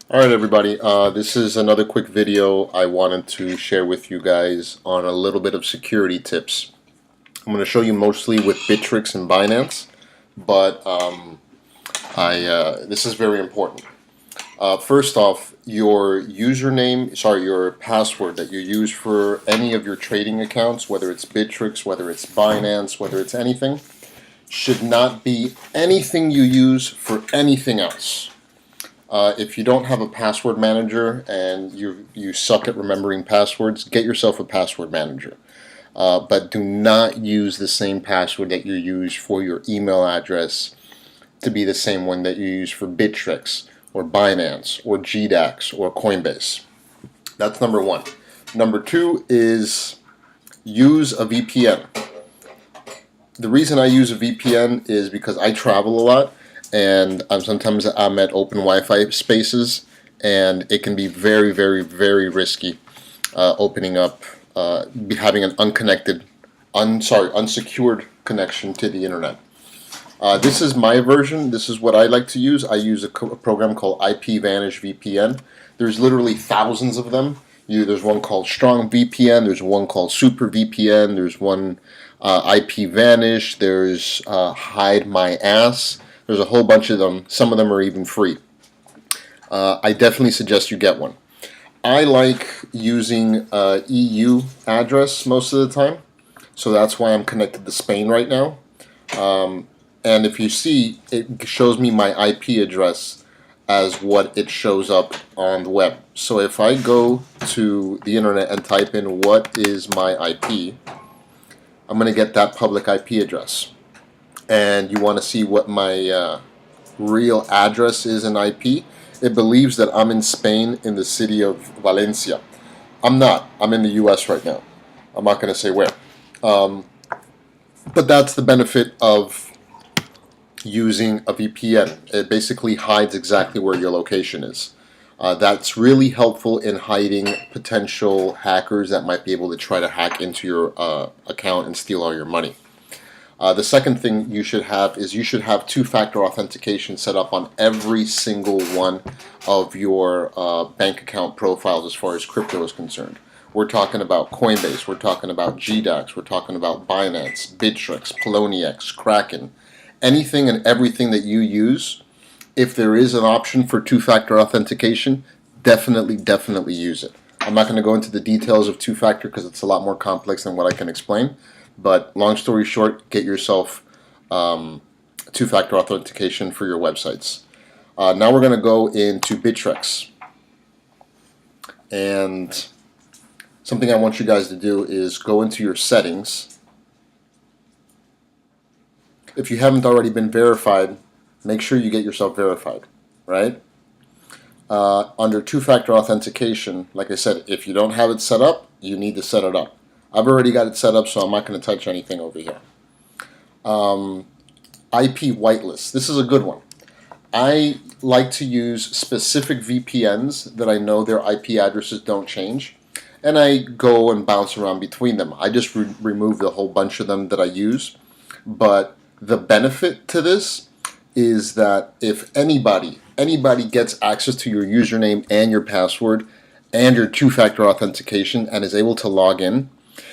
Alright everybody, this is another quick video I wanted to share with you guys on a little bit of security tips. I'm going to show you mostly with Bittrex and Binance, but this is very important. First off, your your password that you use for any of your trading accounts, whether it's Bittrex, whether it's Binance, whether it's anything, should not be anything you use for anything else. If you don't have a password manager and you suck at remembering passwords, get yourself a password manager. But do not use the same password that you use for your email address to be the same one that you use for Bittrex or Binance or GDAX or Coinbase. That's number one. Number two is use a VPN. The reason I use a VPN is because I travel a lot, and sometimes I'm at open Wi-Fi spaces, and it can be very, very, very risky opening up, having an unsecured connection to the internet. This is my version. This is what I like to use. I use a program called IPVanish VPN. There's literally thousands of them. There's one called Strong VPN. There's one called Super VPN. There's one IPVanish. There's Hide My Ass. There's a whole bunch of them. Some of them are even free. I definitely suggest you get one. I like using EU address most of the time, so that's why I'm connected to Spain right now. And if you see, it shows me my IP address as what it shows up on the web. So if I go to the internet and type in what is my IP, I'm going to get that public IP address. And you want to see what my real address is in IP. It believes that I'm in Spain, in the city of Valencia. I'm not. I'm in the US right now. I'm not going to say where. But that's the benefit of using a VPN. It basically hides exactly where your location is. That's really helpful in hiding potential hackers that might be able to try to hack into your account and steal all your money. The second thing you should have is two-factor authentication set up on every single one of your bank account profiles as far as crypto is concerned. We're talking about Coinbase, we're talking about GDAX, we're talking about Binance, Bittrex, Poloniex, Kraken. Anything and everything that you use, if there is an option for two-factor authentication, definitely use it. I'm not going to go into the details of two-factor because it's a lot more complex than what I can explain. But long story short, get yourself two-factor authentication for your websites. Now we're going to go into Bittrex. And something I want you guys to do is go into your settings. If you haven't already been verified, make sure you get yourself verified, right? Under two-factor authentication, like I said, if you don't have it set up, you need to set it up. I've already got it set up, so I'm not going to touch anything over here. IP whitelist. This is a good one. I like to use specific VPNs that I know their IP addresses don't change, and I go and bounce around between them. I just remove the whole bunch of them that I use, but the benefit to this is that if anybody gets access to your username and your password and your two-factor authentication and is able to log in,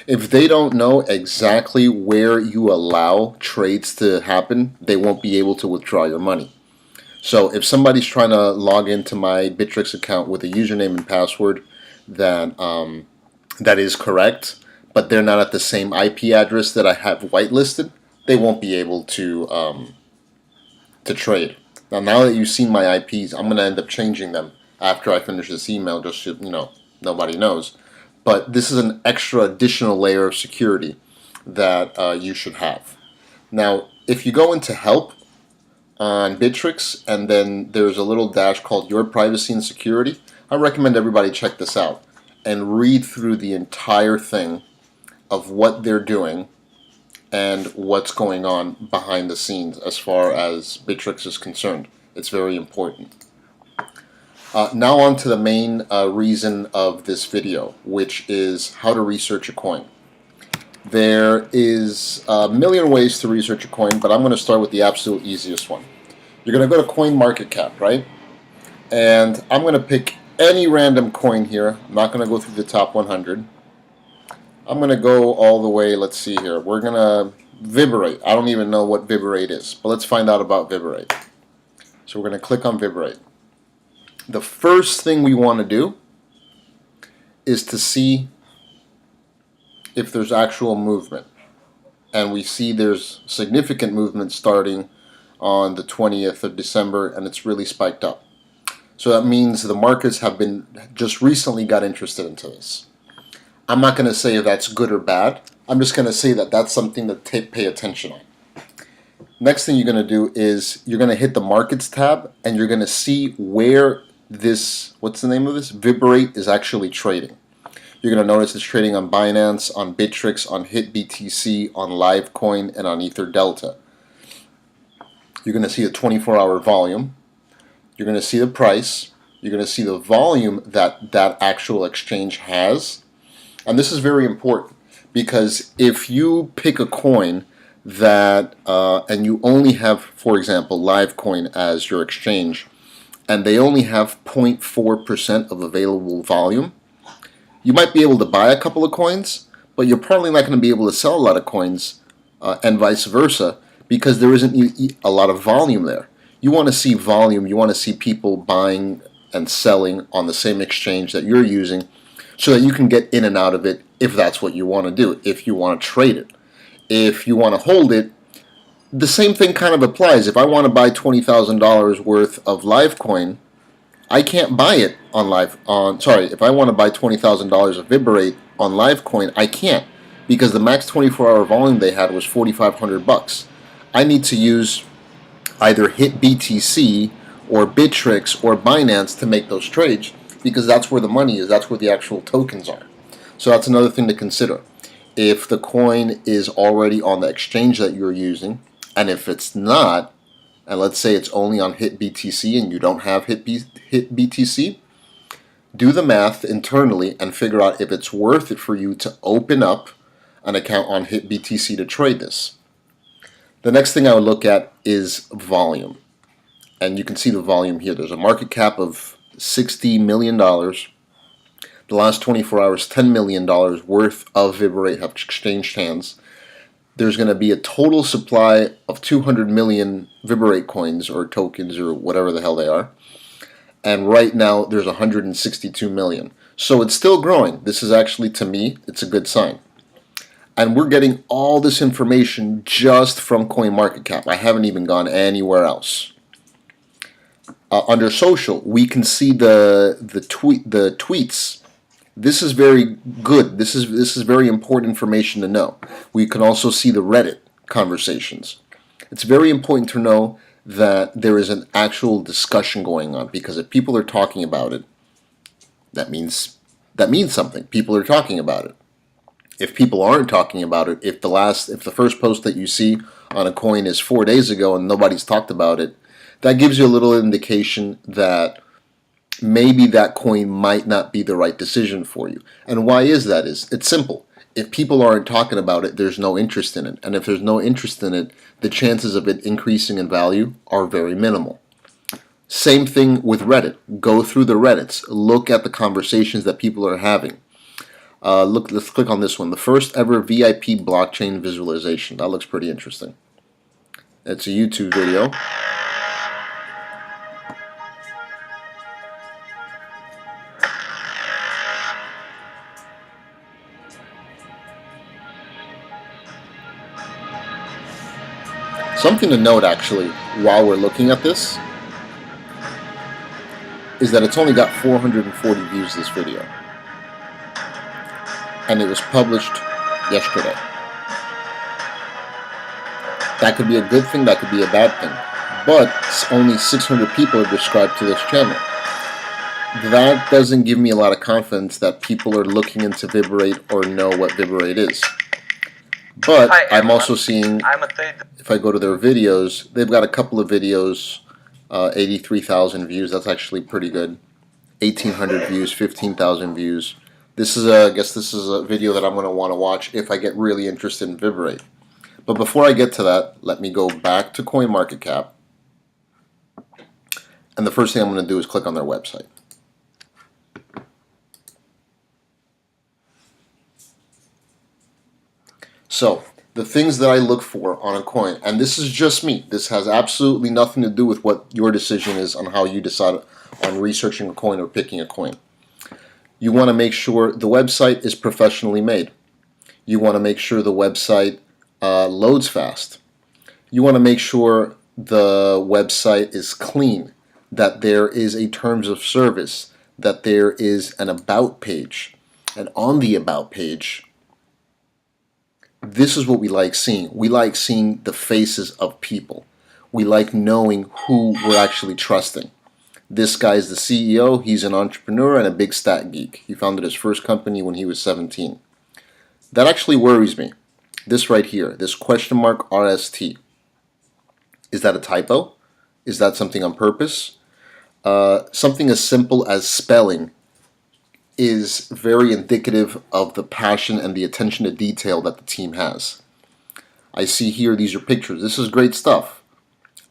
if they don't know exactly where you allow trades to happen, they won't be able to withdraw your money. So if somebody's trying to log into my Bittrex account with a username and password that is correct, but they're not at the same IP address that I have whitelisted, they won't be able to trade. Now that you've seen my IPs, I'm going to end up changing them after I finish this email, just so nobody knows. But this is an extra additional layer of security that you should have. Now, if you go into help on Bittrex and then there's a little dash called Your Privacy and Security, I recommend everybody check this out and read through the entire thing of what they're doing and what's going on behind the scenes as far as Bittrex is concerned. It's very important. Now on to the main reason of this video, which is how to research a coin. There is a million ways to research a coin, but I'm going to start with the absolute easiest one. You're going to go to CoinMarketCap, right? And I'm going to pick any random coin here. I'm not going to go through the top 100. I'm going to go all the way, let's see here. We're going to Viberate. I don't even know what Viberate is, but let's find out about Viberate. So we're going to click on Viberate. The first thing we want to do is to see if there's actual movement. And we see there's significant movement starting on the 20th of December, and it's really spiked up. So that means the markets have been just recently got interested into this. I'm not going to say if that's good or bad. I'm just going to say that that's something to pay attention on. Next thing you're going to do is you're going to hit the markets tab, and you're going to see where this, what's the name of this? Viberate is actually trading. You're going to notice it's trading on Binance, on Bittrex, on HitBTC, on Livecoin, and on Ether Delta. You're going to see the 24-hour volume. You're going to see the price. You're going to see the volume that that actual exchange has. And this is very important because if you pick a coin that, and you only have, for example, Livecoin as your exchange, and they only have 0.4% of available volume, you might be able to buy a couple of coins, but you're probably not going to be able to sell a lot of coins, and vice versa, because there isn't a lot of volume there. You want to see volume. You want to see people buying and selling on the same exchange that you're using so that you can get in and out of it if that's what you want to do, if you want to trade it. If you want to hold it, the same thing kind of applies. If I want to buy $20,000 worth of Livecoin, I can't buy it on if I want to buy $20,000 of Viberate on Livecoin, I can't, because the max 24-hour volume they had was $4,500. I need to use either HitBTC or Bittrex or Binance to make those trades, because that's where the money is, that's where the actual tokens are. So that's another thing to consider. If the coin is already on the exchange that you're using, and if it's not, and let's say it's only on HitBTC and you don't have HitBTC, do the math internally and figure out if it's worth it for you to open up an account on HitBTC to trade this. The next thing I would look at is volume. And you can see the volume here. There's a market cap of $60 million. The last 24 hours, $10 million worth of Viberate have exchanged hands. There's going to be a total supply of 200 million Viberate coins or tokens or whatever the hell they are. And right now there's 162 million. So it's still growing. This is actually, to me, it's a good sign. And we're getting all this information just from CoinMarketCap. I haven't even gone anywhere else. Under social, we can see the tweets. This is very good. This is very important information to know. We can also see the Reddit conversations. It's very important to know that there is an actual discussion going on, because if people are talking about it, that means something. People are talking about it. If people aren't talking about it, if the first post that you see on a coin is 4 days ago and nobody's talked about it, that gives you a little indication that maybe that coin might not be the right decision for you. And why is that? It's simple. If people aren't talking about it, there's no interest in it. And if there's no interest in it, the chances of it increasing in value are very minimal. Same thing with Reddit. Go through the Reddits. Look at the conversations that people are having. Let's click on this one. The first ever VIP blockchain visualization. That looks pretty interesting. It's a YouTube video. Something to note, actually, while we're looking at this, is that it's only got 440 views, this video. And it was published yesterday. That could be a good thing, that could be a bad thing. But only 600 people are subscribed to this channel. That doesn't give me a lot of confidence that people are looking into Viberate or know what Viberate is. But I'm also seeing, if I go to their videos, they've got a couple of videos, 83,000 views. That's actually pretty good. 1,800 views, 15,000 views. I guess this is a video that I'm going to want to watch if I get really interested in Viberate. But before I get to that, let me go back to CoinMarketCap. And the first thing I'm going to do is click on their website. So, the things that I look for on a coin, and this is just me, this has absolutely nothing to do with what your decision is on how you decide on researching a coin or picking a coin. You want to make sure the website is professionally made. You want to make sure the website loads fast. You want to make sure the website is clean, that there is a terms of service, that there is an about page. And on the about page, this is what we like seeing. We like seeing the faces of people. We like knowing who we're actually trusting. This guy's the CEO. He's an entrepreneur and a big stat geek. He founded his first company when he was 17. That actually worries me. This right here, this question mark RST. Is that a typo? Is that something on purpose? Something as simple as spelling is very indicative of the passion and the attention to detail that the team has. I see here, these are pictures. This is great stuff.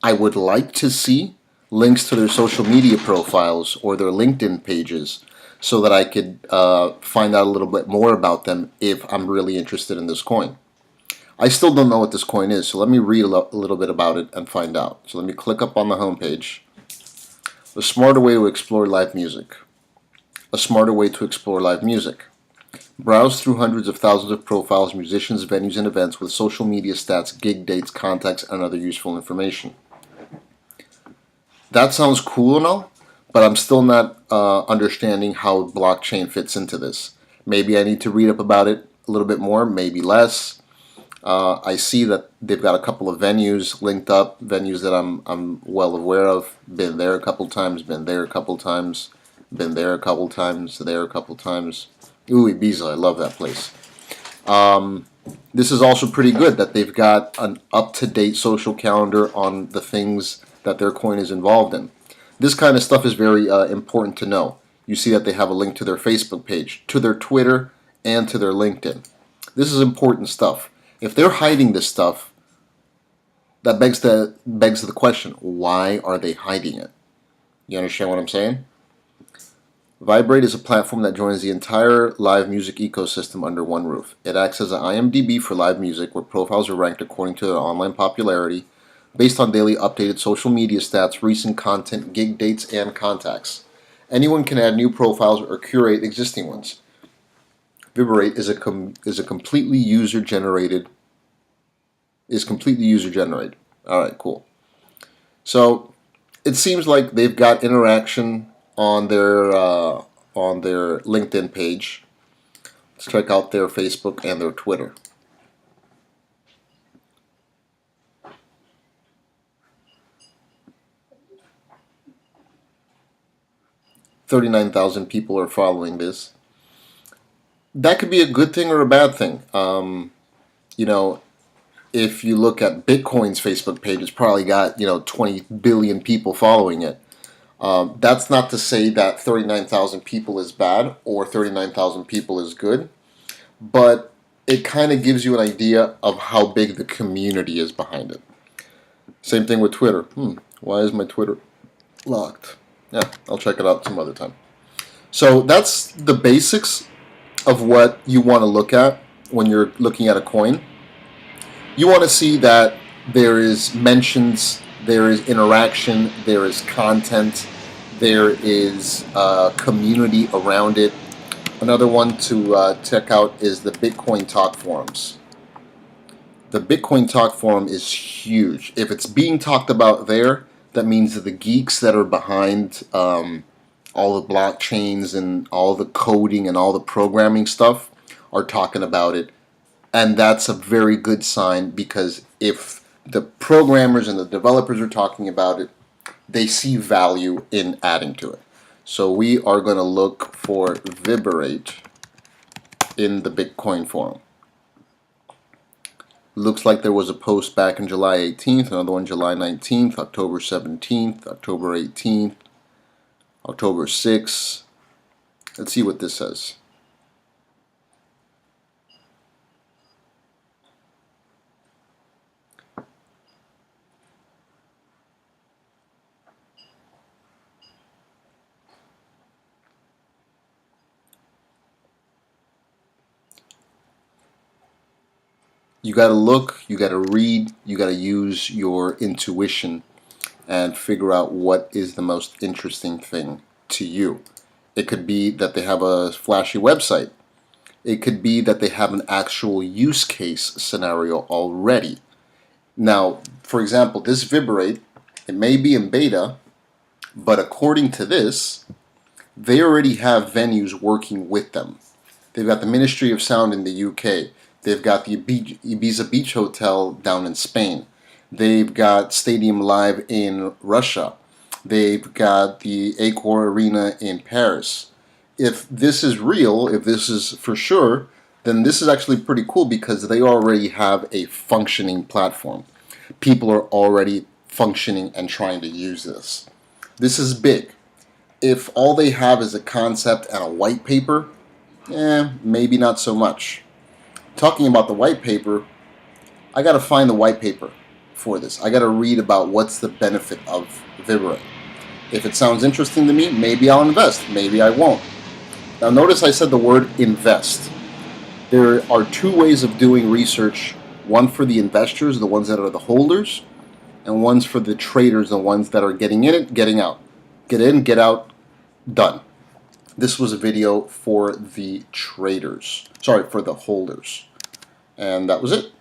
I would like to see links to their social media profiles or their LinkedIn pages so that I could find out a little bit more about them if I'm really interested in this coin. I still don't know what this coin is, so let me read a little bit about it and find out. So let me click up on the homepage. A smarter way to explore live music. A smarter way to explore live music. Browse through hundreds of thousands of profiles, musicians, venues, and events with social media stats, gig dates, contacts, and other useful information. That sounds cool and all, but I'm still not understanding how blockchain fits into this. Maybe I need to read up about it a little bit more, maybe less. I see that they've got a couple of venues linked up, venues that I'm well aware of. Been there a couple times, been there a couple times, been there a couple times, there a couple times. Ooh, Ibiza, I love that place. This is also pretty good that they've got an up-to-date social calendar on the things that their coin is involved in. This kind of stuff is very important to know. You see that they have a link to their Facebook page, to their Twitter, and to their LinkedIn. This is important stuff. If they're hiding this stuff, that begs the question, why are they hiding it? You understand what I'm saying? Vibrate is a platform that joins the entire live music ecosystem under one roof. It acts as an IMDb for live music, where profiles are ranked according to their online popularity, based on daily updated social media stats, recent content, gig dates, and contacts. Anyone can add new profiles or curate existing ones. Vibrate is completely user generated. All right, cool. So it seems like they've got interaction on their LinkedIn page. Let's check out their Facebook and their Twitter. $39,000 people are following this. That could be a good thing or a bad thing. You know, if you look at Bitcoin's Facebook page, it's probably got 20 billion people following it. That's not to say that 39,000 people is bad or 39,000 people is good, but it kind of gives you an idea of how big the community is behind it. Same thing with Twitter. Why is my Twitter locked? Yeah, I'll check it out some other time. So that's the basics of what you want to look at when you're looking at a coin. You want to see that there is mentions, there is interaction, there is content, there is community around it. Another one to check out is the Bitcoin Talk forums. The Bitcoin Talk forum is huge. If it's being talked about there, that means that the geeks that are behind all the blockchains and all the coding and all the programming stuff are talking about it. And that's a very good sign, because if the programmers and the developers are talking about it, they see value in adding to it. So we are going to look for Vibrate in the Bitcoin forum. Looks like there was a post back in July 18th, another one July 19th, October 17th, October 18th, October 6th. Let's see what this says. You got to look, you got to read, you got to use your intuition and figure out what is the most interesting thing to you. It could be that they have a flashy website. It could be that they have an actual use case scenario already. Now, for example, this Vibrate, it may be in beta, but according to this, they already have venues working with them. They've got the Ministry of Sound in the UK. They've got the Ibiza Beach Hotel down in Spain. They've got Stadium Live in Russia. They've got the Accor Arena in Paris. If this is real, if this is for sure, then this is actually pretty cool because they already have a functioning platform. People are already functioning and trying to use this. This is big. If all they have is a concept and a white paper, maybe not so much. Talking about the white paper, I got to find the white paper for this. I got to read about what's the benefit of Vibrate. If it sounds interesting to me, maybe I'll invest. Maybe I won't. Now notice I said the word invest. There are two ways of doing research. One for the investors, the ones that are the holders, and one's for the traders, the ones that are getting in it, getting out. Get in, get out, done. This was a video for the traders. Sorry, for the holders. And that was it.